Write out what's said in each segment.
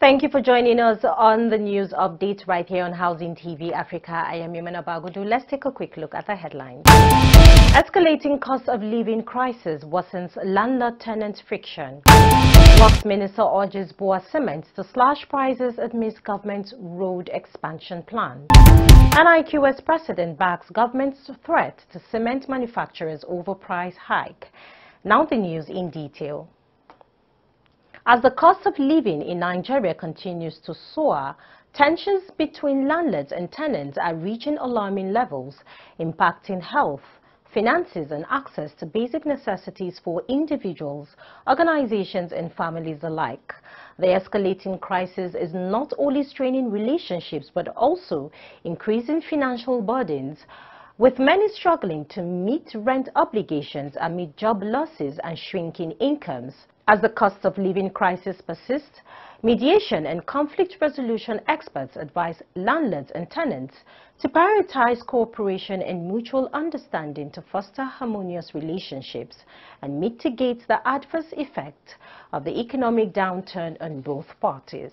Thank you for joining us on the news update right here on Housing TV Africa. I am Yumana Bagudu. Let's take a quick look at the headlines. Escalating cost of living crisis worsens landlord-tenant friction. Works Minister urges Bua Cement to slash prices amidst government's road expansion plan. NIQS President backs government's threat to cement manufacturers over price hike. Now the news in detail. As the cost of living in Nigeria continues to soar, tensions between landlords and tenants are reaching alarming levels, impacting health, finances and access to basic necessities for individuals, organizations and families alike. The escalating crisis is not only straining relationships but also increasing financial burdens, with many struggling to meet rent obligations amid job losses and shrinking incomes. As the cost of living crisis persists, mediation and conflict resolution experts advise landlords and tenants to prioritize cooperation and mutual understanding to foster harmonious relationships and mitigate the adverse effect of the economic downturn on both parties.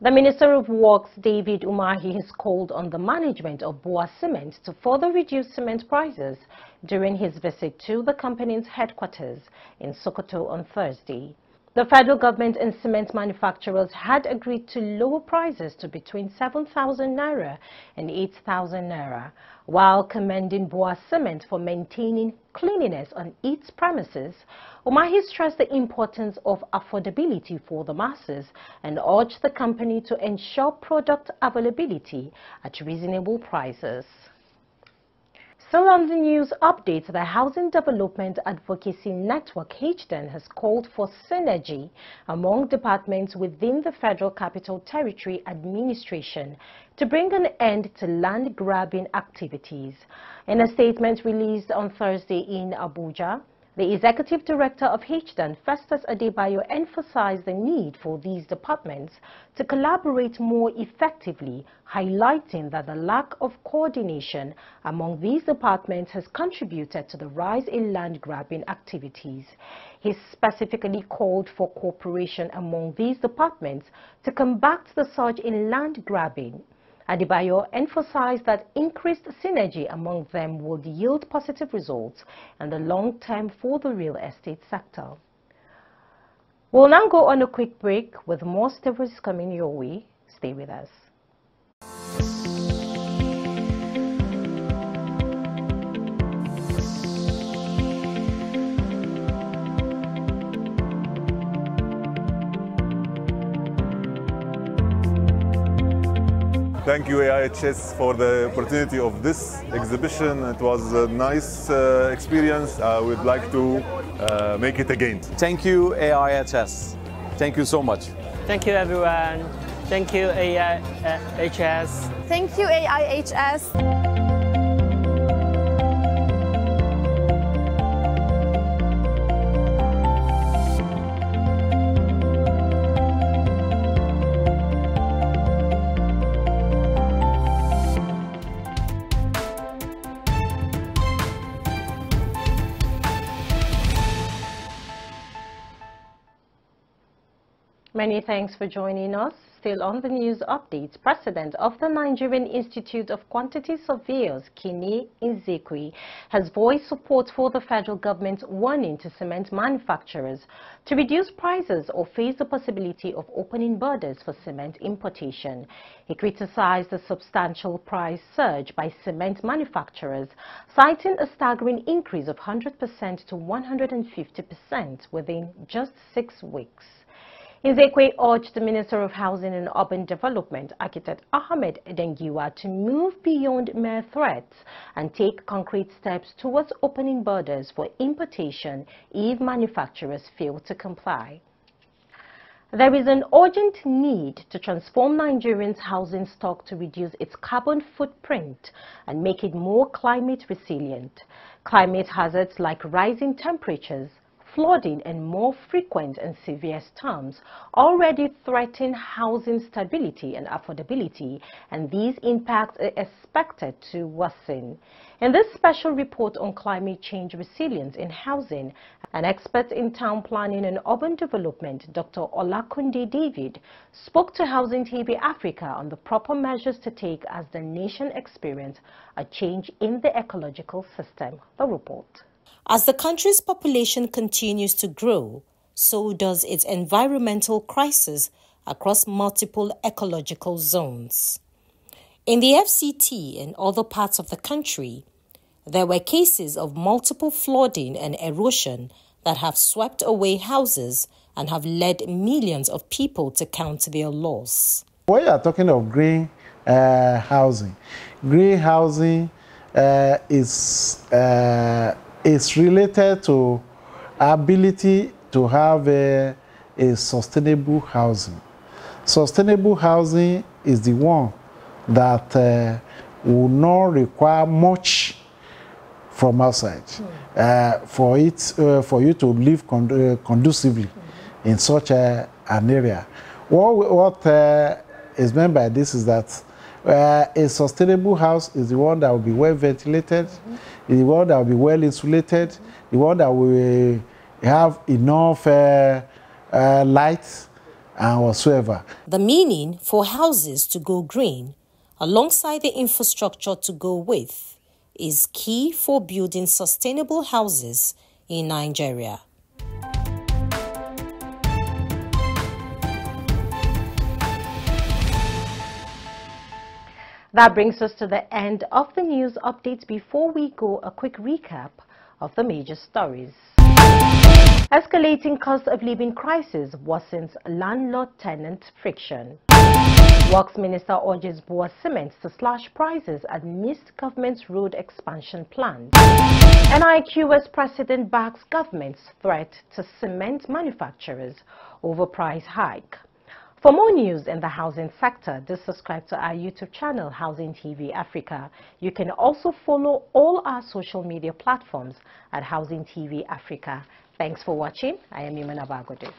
The Minister of Works, David Umahi, has called on the management of Bua Cement to further reduce cement prices during his visit to the company's headquarters in Sokoto on Thursday. The federal government and cement manufacturers had agreed to lower prices to between 7,000 naira and 8,000 naira, while commending Bua Cement for maintaining cleanliness on its premises. Umahi stressed the importance of affordability for the masses and urged the company to ensure product availability at reasonable prices. Still on the news updates, the Housing Development Advocacy Network HDEN has called for synergy among departments within the Federal Capital Territory Administration to bring an end to land grabbing activities. In a statement released on Thursday in Abuja, the Executive Director of HDEN, Festus Adebayo, emphasized the need for these departments to collaborate more effectively, highlighting that the lack of coordination among these departments has contributed to the rise in land grabbing activities. He specifically called for cooperation among these departments to combat the surge in land grabbing. Adebayo emphasized that increased synergy among them would yield positive results in the long term for the real estate sector. We'll now go on a quick break with more stories coming your way. Stay with us. Thank you AIHS for the opportunity of this exhibition. It was a nice experience. I would like to make it again. Thank you AIHS. Thank you so much. Thank you everyone. Thank you AIHS. Thank you AIHS. Many thanks for joining us. Still on the news updates, President of the Nigerian Institute of Quantity Surveyors, Kini Nzekwe, has voiced support for the federal government's warning to cement manufacturers to reduce prices or face the possibility of opening borders for cement importation. He criticized the substantial price surge by cement manufacturers, citing a staggering increase of 100% to 150% within just 6 weeks. Nzekwe urged the Minister of Housing and Urban Development, Architect Ahmed Dengiwa, to move beyond mere threats and take concrete steps towards opening borders for importation if manufacturers fail to comply. There is an urgent need to transform Nigerians' housing stock to reduce its carbon footprint and make it more climate resilient. Climate hazards like rising temperatures, flooding and more frequent and severe storms already threaten housing stability and affordability, and these impacts are expected to worsen. In this special report on climate change resilience in housing, an expert in town planning and urban development, Dr. Olakunde David, spoke to Housing TV Africa on the proper measures to take as the nation experiences a change in the ecological system. The report. As the country's population continues to grow, so does its environmental crisis across multiple ecological zones. In the FCT and other parts of the country, there were cases of multiple flooding and erosion that have swept away houses and have led millions of people to count their loss. When you are talking of green housing is related to ability to have a sustainable housing. Sustainable housing is the one that will not require much from outside for you to live conducively in such an area. What is meant by this is that a sustainable house is the one that will be well ventilated, the one that will be well insulated, the one that will have enough light and whatsoever. The meaning for houses to go green, alongside the infrastructure to go with, is key for building sustainable houses in Nigeria. That brings us to the end of the news updates. Before we go, a quick recap of the major stories. Escalating cost of living crisis worsens landlord-tenant friction. Works Minister urges Bua Cement to slash prices amidst government's road expansion plan. NIQS president backs government's threat to cement manufacturers over price hike. For more news in the housing sector, do subscribe to our YouTube channel, Housing TV Africa. You can also follow all our social media platforms at Housing TV Africa. Thanks for watching. I am Yumana Bagodu.